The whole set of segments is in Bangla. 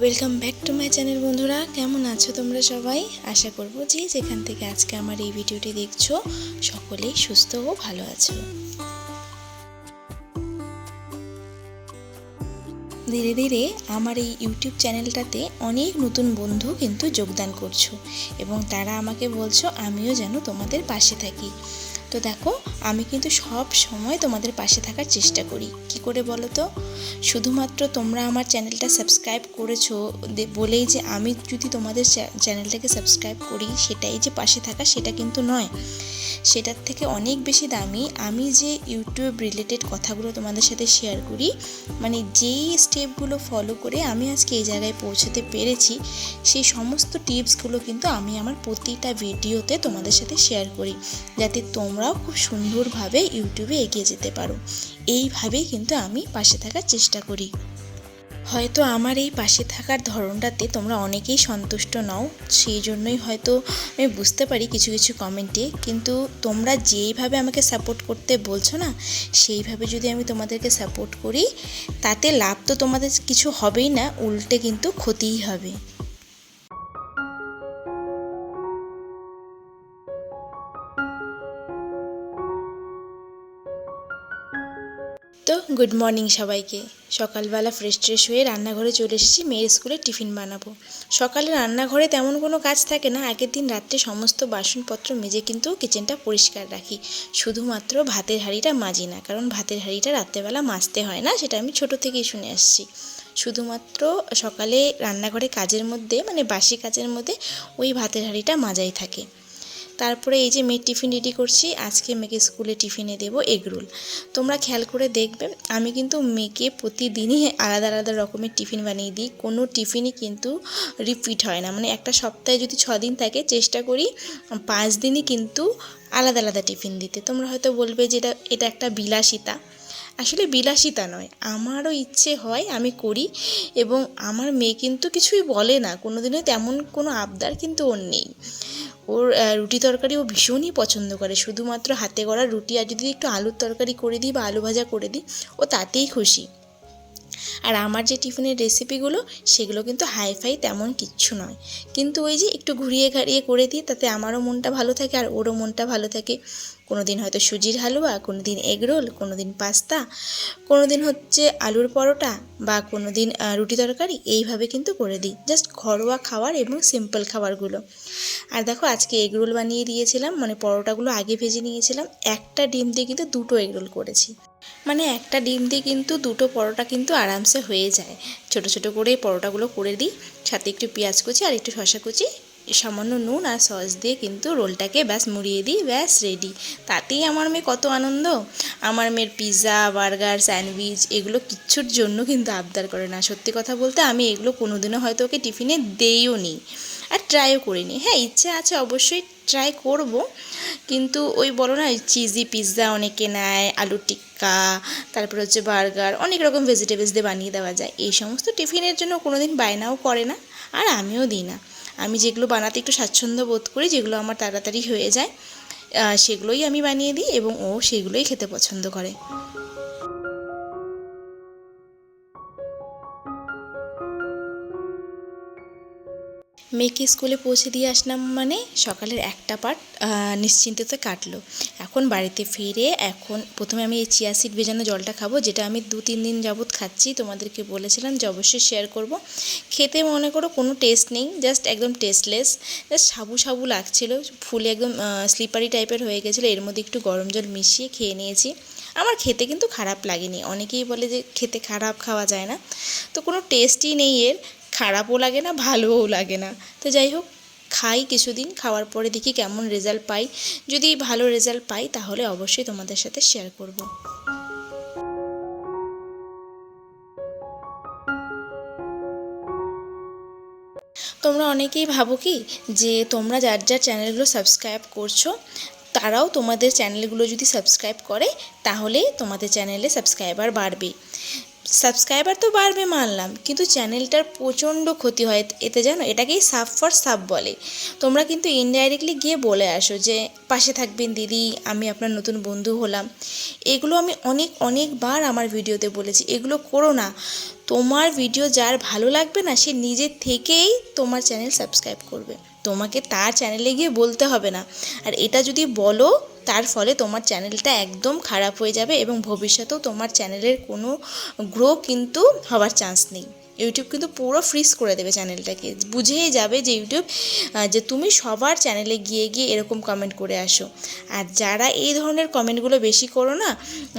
Welcome back to my channel. বন্ধুরা, কেমন আছো তোমরা সবাই? আশা করবো যে যেখান থেকে আজকে আমার এই ভিডিওটি দেখছো সকলেই সুস্থ ও ভালো আছো। ধীরে ধীরে আমার এই ইউটিউব চ্যানেলটাতে অনেক নতুন বন্ধু কিন্তু যোগদান করছো এবং তারা আমাকে বলছো আমিও যেন তোমাদের পাশে থাকি। তো দেখো, আমি কিন্তু সব সময় তোমাদের পাশে থাকার চেষ্টা করি। কি করে বলো তো? শুধুমাত্র তোমরা আমার চ্যানেলটা সাবস্ক্রাইব করেছো বলেই যে আমি যদি তোমাদের চ্যানেলটাকে সাবস্ক্রাইব করি সেটাই যে পাশে থাকা, সেটা কিন্তু নয়। সেটার থেকে অনেক বেশি দামি আমি যে ইউটিউব রিলেটেড কথাগুলো তোমাদের সাথে শেয়ার করি, মানে যেই স্টেপগুলো ফলো করে আমি আজকে এই জায়গায় পৌঁছতে পেরেছি, সেই সমস্ত টিপসগুলো কিন্তু আমি আমার প্রতিটা ভিডিওতে তোমাদের সাথে শেয়ার করি, যাতে তোমরাও খুব সুন্দরভাবে ইউটিউবে এগিয়ে যেতে পারো। এইভাবেই কিন্তু আমি পাশে থাকার চেষ্টা করি। হয়তো আমার এই পাশে থাকার ধরনটাতে তোমরা অনেকেই সন্তুষ্ট নও, সেই জন্যই হয়তো আমি বুঝতে পারি কিছু কিছু কমেন্টে, কিন্তু তোমরা যেইভাবে আমাকে সাপোর্ট করতে বলছো না, সেইভাবে যদি আমি তোমাদেরকে সাপোর্ট করি, তাতে লাভ তো তোমাদের কিছু হবেই না, উল্টে কিন্তু ক্ষতিই হবে। তো গুড মর্নিং সবাইকে। সকালবেলা ফ্রেশ ট্রেশ হয়ে রান্নাঘরে চলে এসেছি, মেয়ের স্কুলে টিফিন বানাবো। সকালে রান্নাঘরে তেমন কোনো কাজ থাকে না, আগের দিন রাত্রে সমস্ত বাসনপত্র মেজে কিন্তু কিচেনটা পরিষ্কার রাখি। শুধুমাত্র ভাতের হাঁড়িটা মাজি না, কারণ ভাতের হাঁড়িটা রাত্রেবেলা মাজতে হয় না, সেটা আমি ছোটো থেকেই শুনে আসছি। শুধুমাত্র সকালে রান্নাঘরে কাজের মধ্যে, মানে বাসি কাজের মধ্যে ওই ভাতের হাঁড়িটা মাজাই থাকে। তারপরে এই যে মেয়ের টিফিন রেডি করছি। আজকে মেয়েকে স্কুলে টিফিনে দেবো এগরোল। তোমরা খেয়াল করে দেখবে, আমি কিন্তু মেয়েকে প্রতিদিনই আলাদা আলাদা রকমের টিফিন বানিয়ে দিই। কোনো টিফিনই কিন্তু রিপিট হয় না, মানে একটা সপ্তাহে যদি 6 দিন থাকে, চেষ্টা করি 5 দিনই কিন্তু আলাদা আলাদা টিফিন দিতে। তোমরা হয়তো বলবে যে এটা একটা বিলাসিতা। আসলে বিলাসিতা নয়, আমারও ইচ্ছে হয়, আমি করি, এবং আমার মেয়ে কিন্তু কিছুই বলে না, কোনো দিনই তেমন কোনো আবদার কিন্তু ওর নেই। ওর রুটি তরকারি ও ভীষণই পছন্দ করে, শুধুমাত্র হাতে গড়া রুটি আর যদি একটু আলুর তরকারি করে দিই বা আলু ভাজা করে দিই, ও তাতেই খুশি। আর আমার যে টিফিনের রেসিপিগুলো, সেগুলো কিন্তু হাইফাই তেমন কিচ্ছু নয়, কিন্তু ওই যে একটু ঘুরিয়ে ঘাড়িয়ে করে দিই, তাতে আমারও মনটা ভালো থাকে আর ওরও মনটা ভালো থাকে। কোনো দিন হয়তো সুজির হালুয়া, কোনো দিন এগরোল, কোনো দিন পাস্তা, কোনো দিন হচ্ছে আলুর পরোটা, বা কোনো দিন রুটি তরকারি, এইভাবে কিন্তু করে দিই। জাস্ট ঘরোয়া খাবার এবং সিম্পল খাবারগুলো। আর দেখো, আজকে এগরোল বানিয়ে দিয়েছিলাম, মানে পরোটাগুলো আগে ভেজে নিয়েছিলাম। একটা ডিম দিয়ে কিন্তু 2টো এগরোল করেছি, মানে একটা ডিম দিয়ে কিন্তু 2টো পরোটা কিন্তু আরামসে হয়ে যায়। ছোটো ছোটো করে পরোটাগুলো করে দিই, সাথে একটু পেঁয়াজ কুচি আর একটু শসা কুচি, সামান্য নুন আর সস দিয়ে কিন্তু রোলটাকে ব্যাস মুড়িয়ে দিই, ব্যাস রেডি। তাতেই আমার মেয়ে কত আনন্দ। আমার মেয়ের পিৎজা, বার্গার, স্যান্ডউইচ এগুলো কিচ্ছুর জন্য কিন্তু আবদার করে না। সত্যি কথা বলতে আমি এগুলো কোনোদিনও হয়তো ওকে টিফিনে দেইও নি, আর ট্রাইও করিনি। হ্যাঁ, ইচ্ছে আছে অবশ্যই, ট্রাই করব, কিন্তু ওই বলো না, চিজি পিৎজা অনেকে নেয়, আলু টিক্কা, তারপর হচ্ছে বার্গার, অনেক রকম ভেজিটেবলস দিয়ে বানিয়ে দেওয়া যায়, এই সমস্ত টিফিনের জন্য কোনো দিন বায়নাও করে না, আর আমিও দিই না। আমি যেগুলো বানাতে একটু স্বাচ্ছন্দ্য বোধ করি, যেগুলো আমার তাড়াতাড়ি হয়ে যায়, সেগুলোই আমি বানিয়ে দিই, এবং ও সেগুলোই খেতে পছন্দ করে। মেয়েকে স্কুলে পৌঁছে দিয়ে আসলাম, মানে সকালের একটা পার্ট নিশ্চিন্তে কাটলো। এখন বাড়িতে ফিরে এখন প্রথমে আমি এই চিয়া সিড ভেজানো জলটা খাবো, যেটা আমি 2-3 দিন যাবৎ খাচ্ছি। তোমাদেরকে বলেছিলাম যে অবশ্যই শেয়ার করব। খেতে মনে করো কোনো টেস্ট নেই, জাস্ট একদম টেস্টলেস, জাস্ট সাবু সাবু লাগছিলো, ফুলে একদম স্লিপারি টাইপের হয়ে গেছিলো। এর মধ্যে একটু গরম জল মিশিয়ে খেয়ে নিয়েছি। আমার খেতে কিন্তু খারাপ লাগেনি। অনেকেই বলে যে খেতে খারাপ, খাওয়া যায় না, তো কোনো টেস্টই নেই এর, খারাপও লাগে না, ভালোও লাগে না। তো যাই হোক, খাই কিছুদিন, খাওয়ার পরে দেখি কেমন রেজাল্ট পাই। যদি ভালো রেজাল্ট পাই তাহলে অবশ্যই তোমাদের সাথে শেয়ার করব। তোমরা অনেকেই ভাবো কি যে তোমরা যার যার চ্যানেলগুলো সাবস্ক্রাইব করছো, তারাও তোমাদের চ্যানেলগুলো যদি সাবস্ক্রাইব করে, তাহলে তোমাদের চ্যানেলে সাবস্ক্রাইবার বাড়বে। সাবস্ক্রাইবার তো বাড়বে মানলাম, কিন্তু চ্যানেলটার প্রচণ্ড ক্ষতি হয় এতে, জানো? এটাকেই সাব ফর সাব বলে। তোমরা কিন্তু ইনডাইরেক্টলি গিয়ে বলে আসো যে পাশে থাকবেন দিদি, আমি আপনার নতুন বন্ধু হলাম। এগুলো আমি অনেকবার আমার ভিডিওতে বলেছি, এগুলো করো না। তোমার ভিডিও যার ভালো লাগবে না, সে নিজে থেকেই তোমার চ্যানেল সাবস্ক্রাইব করবে, তোমাকে তার চ্যানেলে গিয়ে বলতে হবে না। আর এটা যদি বলো, তার ফলে তোমার চ্যানেলটা একদম খারাপ হয়ে যাবে এবং ভবিষ্যতেও তোমার চ্যানেলের কোনো গ্রো কিন্তু হওয়ার চান্স নেই। ইউটিউব কিন্তু পুরো ফ্রিজ করে দেবে চ্যানেলটাকে, বুঝেই যাবে যে ইউটিউব যে তুমি সবার চ্যানেলে গিয়ে গিয়ে এরকম কমেন্ট করে আসো। আর যারা এই ধরনের কমেন্টগুলো বেশি করো না,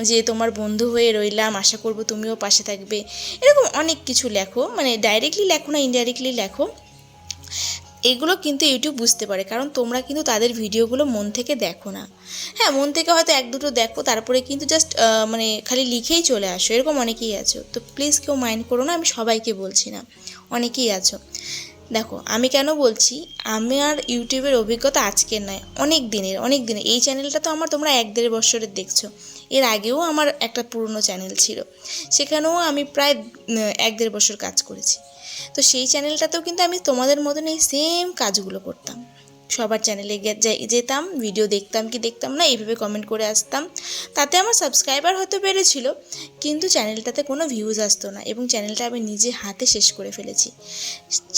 যে তোমার বন্ধু হয়ে রইলাম, আশা করবো তুমিও পাশে থাকবে, এরকম অনেক কিছু লেখো, মানে ডাইরেক্টলি লেখো না, ইনডাইরেক্টলি লেখো, এগুলো কিন্তু ইউটিউব বুঝতে পারে, কারণ তোমরা কিন্তু তাদের ভিডিওগুলো মন থেকে দেখো না। হ্যাঁ, মন থেকে হয়তো এক দুটো দেখো, তারপরে কিন্তু জাস্ট মানে খালি লিখেই চলে আসো, এরকম অনেকেই আছো। তো প্লিজ কেউ মাইন্ড করো না, আমি সবাইকে বলছি না, অনেকেই আছো। দেখো আমি কেন বলছি, আমার ইউটিউবের অভিজ্ঞতা আজকের নয়, অনেক দিনের। এই চ্যানেলটা তো আমার তোমরা 1-1.5 বছরের দেখছো। এর আগেও আমার একটা পুরনো চ্যানেল ছিল, সেখানেও আমি প্রায় 1-1.5 বছর কাজ করেছি। তো সেই চ্যানেলটাতেও কিন্তু আমি তোমাদের মতন এই সেম কাজগুলো করতাম, সবার চ্যানেলে যেতাম, ভিডিও দেখতাম কি দেখতাম না, এইভাবে কমেন্ট করে আসতাম। তাতে আমার সাবস্ক্রাইবার হয়তো বেড়েছিল, কিন্তু চ্যানেলটাতে কোনো ভিউজ আসতো না, এবং চ্যানেলটা আমি নিজে হাতে শেষ করে ফেলেছি।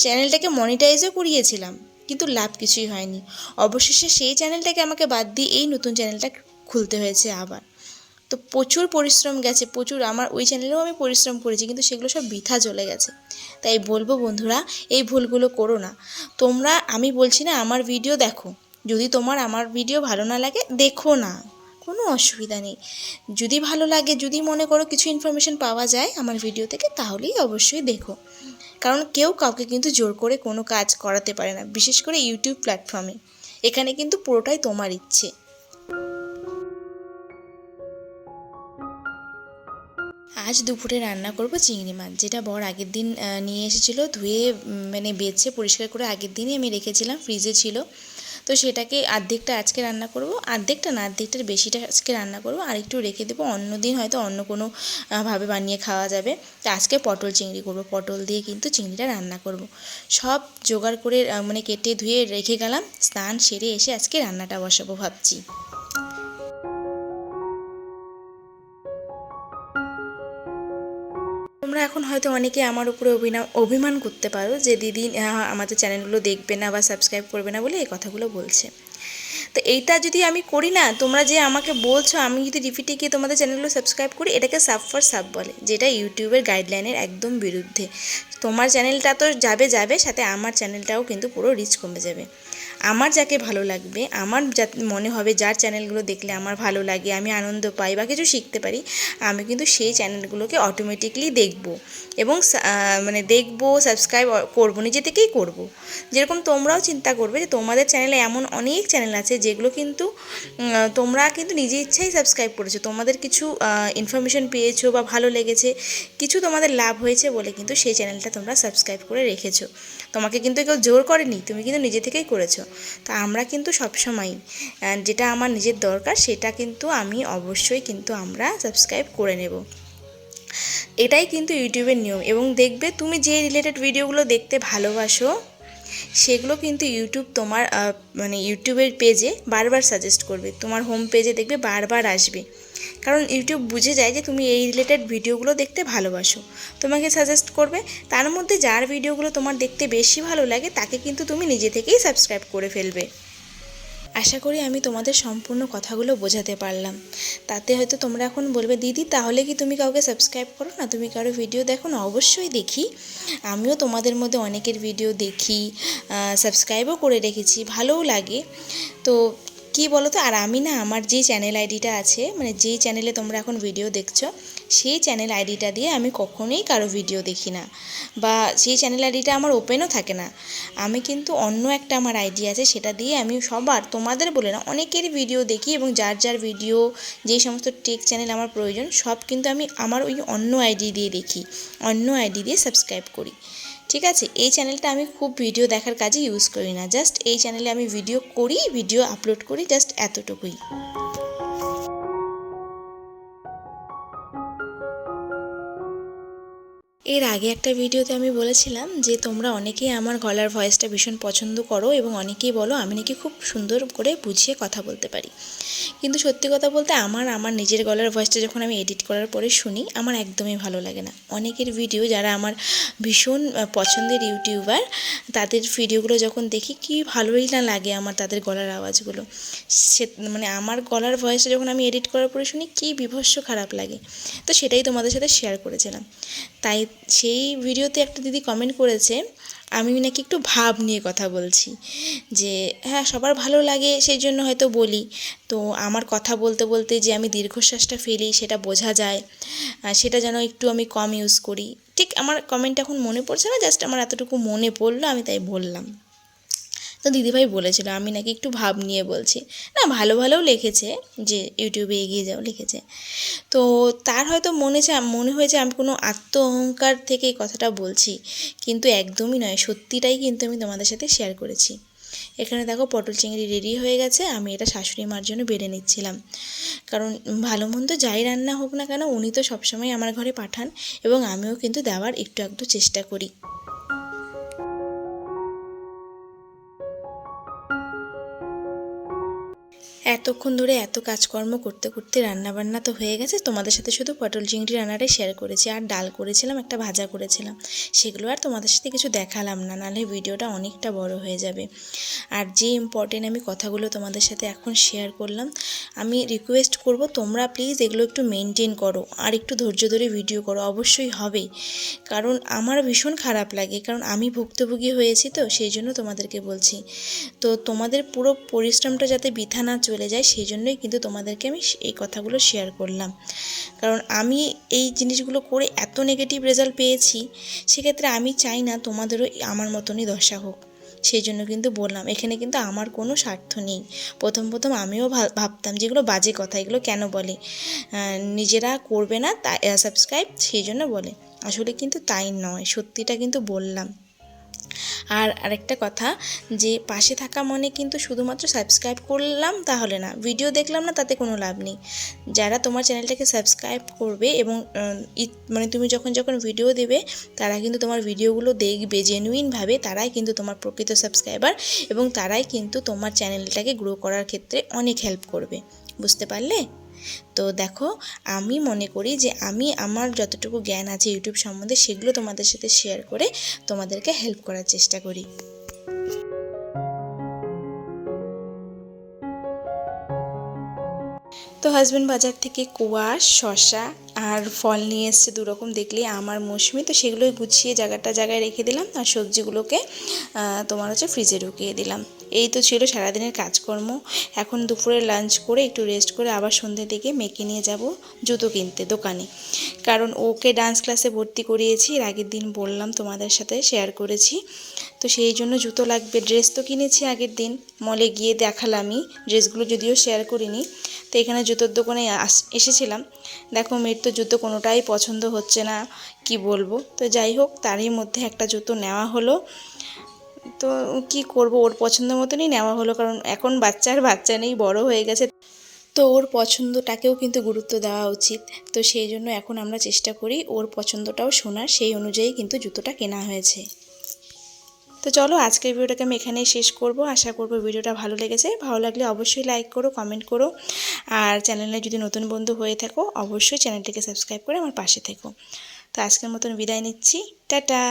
চ্যানেলটাকে মনিটাইজও করিয়েছিলাম, কিন্তু লাভ কিছুই হয়নি। অবশেষে সেই চ্যানেলটাকে আমাকে বাদ দিয়ে এই নতুন চ্যানেলটা খুলতে হয়েছে আবার। তো প্রচুর পরিশ্রম গেছে, প্রচুর, আমার ওই চ্যানেলেও আমি পরিশ্রম করেছি, কিন্তু সেগুলো সব বৃথা চলে গেছে। তাই বলবো বন্ধুরা, এই ভুলগুলো করো না তোমরা। আমি বলছি না আমার ভিডিও দেখো, যদি তোমার আমার ভিডিও ভালো না লাগে দেখো না, কোনো অসুবিধা নেই। যদি ভালো লাগে, যদি মনে করো কিছু ইনফরমেশন পাওয়া যায় আমার ভিডিও থেকে, তাহলেই অবশ্যই দেখো। কারণ কেউ কাউকে কিন্তু জোর করে কোনো কাজ করাতে পারে না, বিশেষ করে ইউটিউব প্ল্যাটফর্মে। এখানে কিন্তু পুরোটাই তোমার ইচ্ছে। আজ দুপুরে রান্না করব চিংড়ি মাছ, যেটা বর আগের দিন নিয়ে এসেছিলো, ধুয়ে মানে বেছে পরিষ্কার করে আগের দিনই আমি রেখেছিলাম, ফ্রিজে ছিল। তো সেটাকে অর্ধেকটা আজকে রান্না করব, অর্ধেকটা না, অর্ধেকটার বেশিটা আজকে রান্না করব, আর একটু রেখে দেবো, অন্য দিন হয়তো অন্য কোনো ভাবে বানিয়ে খাওয়া যাবে। তো আজকে পটল চিংড়ি করব, পটল দিয়ে কিন্তু চিংড়িটা রান্না করব। সব জোগাড় করে মানে কেটে ধুয়ে রেখে গেলাম, স্নান সেরে এসে আজকে রান্নাটা বসাবো ভাবছি। তোমরা এখন হয়তো অনেকে আমার উপরে অভিমান করতে পারো যে দিদি আমাদের চ্যানেলগুলো দেখবে না বা সাবস্ক্রাইব করবে না বলে এই কথাগুলো বলছে। তো এইটা যদি আমি করি না, তোমরা যে আমাকে বলছো, আমি যদি রিপিটে গিয়ে তোমাদের চ্যানেলগুলো সাবস্ক্রাইব করি, এটাকে সাব ফর সাব বলে, যেটা ইউটিউবের গাইডলাইনের একদম বিরুদ্ধে। তোমার চ্যানেলটা তো যাবে, সাথে আমার চ্যানেলটাও কিন্তু পুরো রিচ কমে যাবে। আমার যাকে ভালো লাগবে, আমার মনে হবে যার চ্যানেলগুলো দেখলে আমার ভালো লাগে, আমি আনন্দ পাই বা কিছু শিখতে পারি, আমি কিন্তু সেই চ্যানেলগুলোকে অটোমেটিকলি দেখব, এবং মানে দেখব, সাবস্ক্রাইব করব, নিজে থেকেই করব। যেরকম তোমরাও চিন্তা করবে যে তোমাদের চ্যানেলে এমন অনেক চ্যানেল আছে যেগুলো কিন্তু তোমরা কিন্তু নিজে ইচ্ছাই সাবস্ক্রাইব করেছো, তোমাদের কিছু ইনফরমেশন পেয়েছো বা ভালো লেগেছে, কিছু তোমাদের লাভ হয়েছে বলে কিন্তু সেই চ্যানেলটা তোমরা সাবস্ক্রাইব করে রেখেছো। তোমাকে কিন্তু কেউ জোর করেনি, তুমি কিন্তু নিজে থেকেই করেছো। তো আমরা কিন্তু সবসময় যেটা আমার নিজের দরকার সেটা কিন্তু আমি অবশ্যই কিন্তু আমরা সাবস্ক্রাইব করে নেব। এটাই কিন্তু ইউটিউবের নিয়ম। এবং দেখবে তুমি যে রিলেটেড ভিডিওগুলো দেখতে ভালোবাসো, সেগুলো কিন্তু ইউটিউব তোমার মানে ইউটিউবের পেজে বারবার সাজেস্ট করবে, তোমার হোম পেজে দেখবে বারবার আসবে। কারণ ইউটিউব বুঝে যায় যে তুমি এই রিলেটেড ভিডিওগুলো দেখতে ভালোবাসো, তোমাকে সাজেস্ট করবে। তার মধ্যে যার ভিডিওগুলো তোমার দেখতে বেশি ভালো লাগে, তাকে কিন্তু তুমি নিজে থেকেই সাবস্ক্রাইব করে ফেলবে। আশা করি আমি তোমাদের সম্পূর্ণ কথাগুলো বোঝাতে পারলাম। তাতে হয়তো তোমরা এখন বলবে, দিদি তাহলে কি তুমি কাউকে সাবস্ক্রাইব করো না, তুমি কারো ভিডিও দেখো না? অবশ্যই দেখি, আমিও তোমাদের মধ্যে অনেকের ভিডিও দেখি, সাবস্ক্রাইবও করে রেখেছি, ভালোও লাগে। তো কী বলো তো, আর আমি না আমার যেই চ্যানেল আইডিটা আছে, মানে যেই চ্যানেলে তোমরা এখন ভিডিও দেখছো, সেই চ্যানেল আইডিটা দিয়ে আমি কখনোই কারো ভিডিও দেখি না, বা সেই চ্যানেল আইডিটা আমার ওপেনও থাকে না। আমি কিন্তু অন্য একটা আমার আইডি আছে, সেটা দিয়ে আমি সবার, তোমাদের বলে না, অনেকের ভিডিও দেখি, এবং যার যার ভিডিও, যেই সমস্ত টেক চ্যানেল আমার প্রয়োজন, সব কিন্তু আমি আমার ওই অন্য আইডি দিয়ে দেখি, অন্য আইডি দিয়ে সাবস্ক্রাইব করি। ঠিক আছে, এই চ্যানেলটা আমি খুব ভিডিও দেখার কাজে ইউজ করি না, জাস্ট এই চ্যানেলে আমি ভিডিও করি, ভিডিও আপলোড করি, জাস্ট এতটুকুই। এর আগে একটা ভিডিওতে আমি বলেছিলাম যে তোমরা অনেকেই আমার গলার ভয়েসটা ভীষণ পছন্দ করো এবং অনেকেই বলো আমি নাকি খুব সুন্দর করে বুঝিয়ে কথা বলতে পারি। কিন্তু সত্যি কথা বলতে আমার নিজের গলার ভয়েসটা যখন আমি এডিট করার পরে শুনি আমার একদমই ভালো লাগে না। অনেকের ভিডিও যারা আমার ভীষণ পছন্দের ইউটিউবার তাদের ভিডিওগুলো যখন দেখি কি ভালোই না লাগে আমার তাদের গলার আওয়াজগুলো। সে মানে আমার গলার ভয়েসটা যখন আমি এডিট করার পরে শুনি কি বীভৎস খারাপ লাগে। তো সেটাই তোমাদের সাথে শেয়ার করেছিলাম। তাই সেই ভিডিওতে একটা দিদি কমেন্ট করেছে আমি নাকি একটু ভাব নিয়ে কথা বলছি, যে হ্যাঁ সবার ভালো লাগে সেই জন্য হয়তো বলি। তো আমার কথা বলতে বলতে যে আমি দীর্ঘশ্বাসটা ফেলি সেটা বোঝা যায়, সেটা যেন একটু আমি কম ইউজ করি। ঠিক আমার কমেন্টটা এখন মনে পড়ছে না, জাস্ট আমার এতটুকু মনে পড়লো আমি তাই বললাম। তো দিদিভাই বলেছিল আমি নাকি একটু ভাব নিয়ে বলছি। না, ভালো ভালোও লিখেছে যে ইউটিউবে এগিয়ে যাও লিখেছে। তো তার হয়তো মনে হয়েছে আমি কোনো আত্ম অহংকার থেকে এই কথাটা বলছি, কিন্তু একদমই নয়, সত্যিটাই কিন্তু আমি তোমাদের সাথে শেয়ার করেছি। এখানে দেখো পটল চিংড়ি রেডি হয়ে গেছে, আমি এটা শাশুড়ি মার জন্য বেড়ে নিচ্ছিলাম। কারণ ভালো মন্দ যাই রান্না হোক না কেন উনি তো সবসময় আমার ঘরে পাঠান এবং আমিও কিন্তু দেওয়ার একটু একটু চেষ্টা করি। এতক্ষণ ধরে এত কাজকর্ম করতে করতে রান্নাবান্না তো হয়ে গেছে, তোমাদের সাথে শুধু পটল চিংড়ি রান্নাটাই শেয়ার করেছি, আর ডাল করেছিলাম, একটা ভাজা করেছিলাম, সেগুলো আর তোমাদের সাথে কিছু দেখালাম না, নাহলে ভিডিওটা অনেকটা বড় হয়ে যাবে। আর যে ইম্পর্টেন্ট আমি কথাগুলো তোমাদের সাথে এখন শেয়ার করলাম, আমি রিকোয়েস্ট করব তোমরা প্লিজ এগুলো একটু মেনটেন করো আর একটু ধৈর্য ধরে ভিডিও করো, অবশ্যই হবে। কারণ আমার ভীষণ খারাপ লাগে, কারণ আমি ভুক্তভোগী হয়েছি, তো সেই জন্য তোমাদেরকে বলছি। তো তোমাদের পুরো পরিশ্রমটা যাতে বৃথা না চলে যায় সেই জন্যই কিন্তু তোমাদেরকে আমি এই কথাগুলো শেয়ার করলাম। কারণ আমি এই জিনিসগুলো করে এত নেগেটিভ রেজাল্ট পেয়েছি, সেক্ষেত্রে আমি চাই না তোমাদেরও আমার মতনই দশা হোক, সেই জন্য কিন্তু বললাম। এখানে কিন্তু আমার কোনো স্বার্থ নেই। প্রথম আমিও ভাবতাম যেগুলো বাজে কথা, এগুলো কেন বলে, নিজেরা করবে না তাই সাবস্ক্রাইব, সেই জন্য বলে। আসলে কিন্তু তাই নয়, সত্যিটা কিন্তু বললাম। আর আরেকটা কথা, যে পাশে থাকা মানে কিন্তু শুধুমাত্র সাবস্ক্রাইব করলাম তাহলে না, ভিডিও দেখলাম না তাতে কোনো লাভ নেই। যারা তোমার চ্যানেলটাকে সাবস্ক্রাইব করবে এবং মানে তুমি যখন ভিডিও দেবে তারা কিন্তু তোমার ভিডিওগুলো দেখবে জেনুইনভাবে, তারাই কিন্তু তোমার প্রকৃত সাবস্ক্রাইবার এবং তারাই কিন্তু তোমার চ্যানেলটাকে গ্রো করার ক্ষেত্রে অনেক হেল্প করবে। বুঝতে পারলে? তো দেখো, আমি মনে করি যে আমি আমার যতটুকু জ্ঞান আছে ইউটিউব সম্বন্ধে সেগুলো তোমাদের সাথে শেয়ার করে তোমাদেরকে হেল্প করার চেষ্টা করি। তো হাজব্যান্ড বাজার থেকে কোয়াশ, শসা আর ফল নিয়ে এসছে দুরকম, দেখলেই আমার মৌসুমি, তো সেগুলোই গুছিয়ে জায়গায় রেখে দিলাম, আর সবজিগুলোকে তোমার হচ্ছে ফ্রিজে ঢুকিয়ে দিলাম। এই তো ছিল সারাদিনের কাজকর্ম। এখন দুপুরে লাঞ্চ করে একটু রেস্ট করে আবার সন্ধ্যের দিকে মেয়েকে নিয়ে যাব জুতো কিনতে দোকানে, কারণ ওকে ডান্স ক্লাসে ভর্তি করিয়েছি, এর আগের দিন বললাম তোমাদের সাথে শেয়ার করেছি। তো সেই জন্য জুতো লাগবে, ড্রেস তো কিনেছি আগের দিন, মলে গিয়ে দেখালামই, ড্রেসগুলো যদিও শেয়ার করিনি। তো এখানে জুতোর দোকানে এসেছিলাম, দেখো মেয়ের তো জুতো কোনোটাই পছন্দ হচ্ছে না, কি বলবো। তো যাই হোক, তারই মধ্যে একটা জুতো নেওয়া হলো। তো কি করব, ওর পছন্দ মতনই নেওয়া হলো, কারণ এখন বাচ্চা নেই, বড় হয়ে গেছে, তো ওর পছন্দটাকেও কিন্তু গুরুত্ব দেওয়া উচিত। তো সেই জন্য এখন আমরা চেষ্টা করি ওর পছন্দটাও শোনার, সেই অনুযায়ী কিন্তু জুতোটা কেনা হয়েছে। তো চলো, আজকের ভিডিওটাকে আমি এখানেই শেষ করব। আশা করব ভিডিওটা ভালো লেগেছে, ভালো লাগলে অবশ্যই লাইক করো, কমেন্ট করো, আর চ্যানেলে যদি নতুন বন্ধু হয়ে থাকো অবশ্যই চ্যানেলটিকে সাবস্ক্রাইব করে আমার পাশে থেকো। তো আজকের মতন বিদায় নিচ্ছি, টাটা।